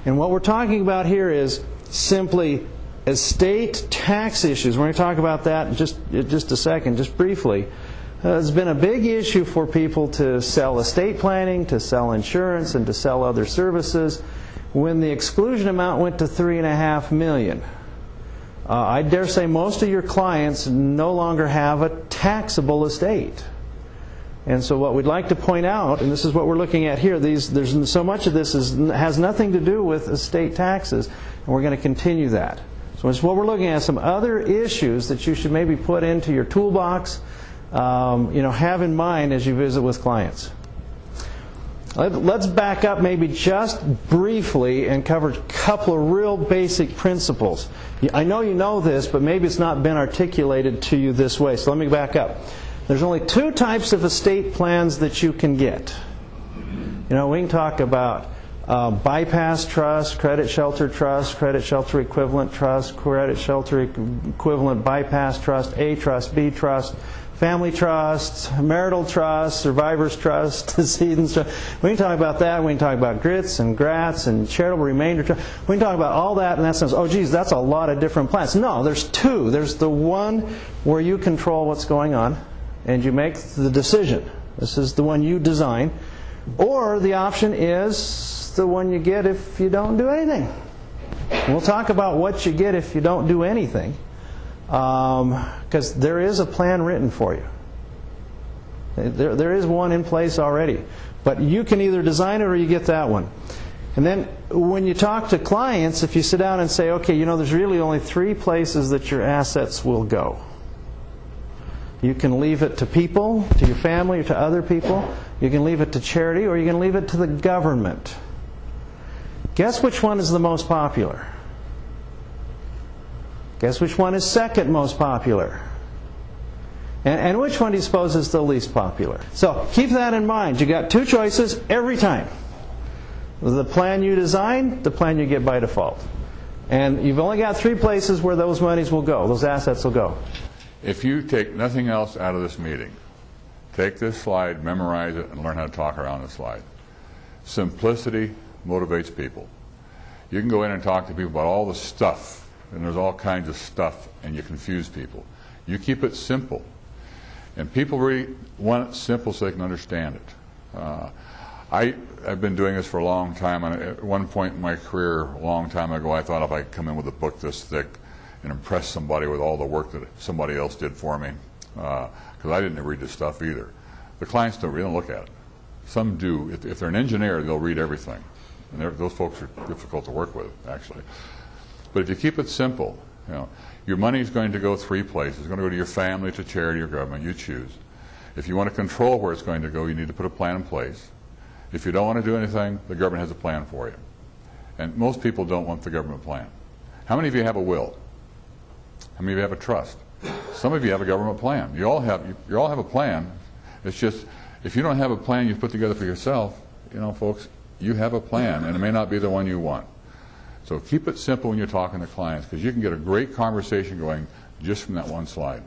And what we're talking about here is simply estate tax issues. We're going to talk about that in just a second, just briefly. It's been a big issue for people to sell estate planning, to sell insurance, and to sell other services. When the exclusion amount went to $3.5 million, I dare say most of your clients no longer have a taxable estate. And so what we'd like to point out, and this is what we're looking at here, there's so much of this has nothing to do with estate taxes, and we're going to continue that. So what we're looking at some other issues that you should maybe put into your toolbox, have in mind as you visit with clients. Let's back up maybe just briefly and cover a couple of real basic principles. I know you know this, but maybe it's not been articulated to you this way, so let me back up. There's only two types of estate plans that you can get. We can talk about bypass trust, credit shelter equivalent trust, credit shelter equivalent bypass trust, A trust, B trust, family trust, marital trust, survivor's trust, decedent's trust. We can talk about that. We can talk about grits and grats and charitable remainder trust. We can talk about all that in that sense. Oh, geez, that's a lot of different plans. No, there's two. There's the one where you control what's going on and you make the decision. This is the one you design. Or the option is the one you get if you don't do anything. We'll talk about what you get if you don't do anything. Because there is a plan written for you. There is one in place already. But you can either design it or you get that one. And then when you talk to clients, if you sit down and say, okay, there's really only three places that your assets will go. You can leave it to people, to your family, or to other people. You can leave it to charity, or you can leave it to the government. Guess which one is the most popular? Guess which one is second most popular? And which one do you suppose is the least popular? So keep that in mind. You got two choices every time. The plan you design, the plan you get by default. And you've only got three places where those monies will go, those assets will go. If you take nothing else out of this meeting, take this slide, memorize it, and learn how to talk around the slide. Simplicity motivates people. You can go in and talk to people about all the stuff, and there's all kinds of stuff, and you confuse people. You keep it simple. And people really want it simple so they can understand it. I've been doing this for a long time, and at one point in my career, a long time ago, I thought if I could come in with a book this thick and impress somebody with all the work that somebody else did for me, because I didn't read this stuff either. The clients don't really look at it. Some do. If they're an engineer, they'll read everything. And those folks are difficult to work with, actually. But if you keep it simple, your money is going to go three places. It's going to go to your family, to charity, or government. You choose. If you want to control where it's going to go, you need to put a plan in place. If you don't want to do anything, the government has a plan for you. And most people don't want the government plan. How many of you have a will? How many of you have a trust? Some of you have a government plan. You all have a plan. It's just, if you don't have a plan you've put together for yourself, folks, you have a plan, and it may not be the one you want. So keep it simple when you're talking to clients, because you can get a great conversation going just from that one slide.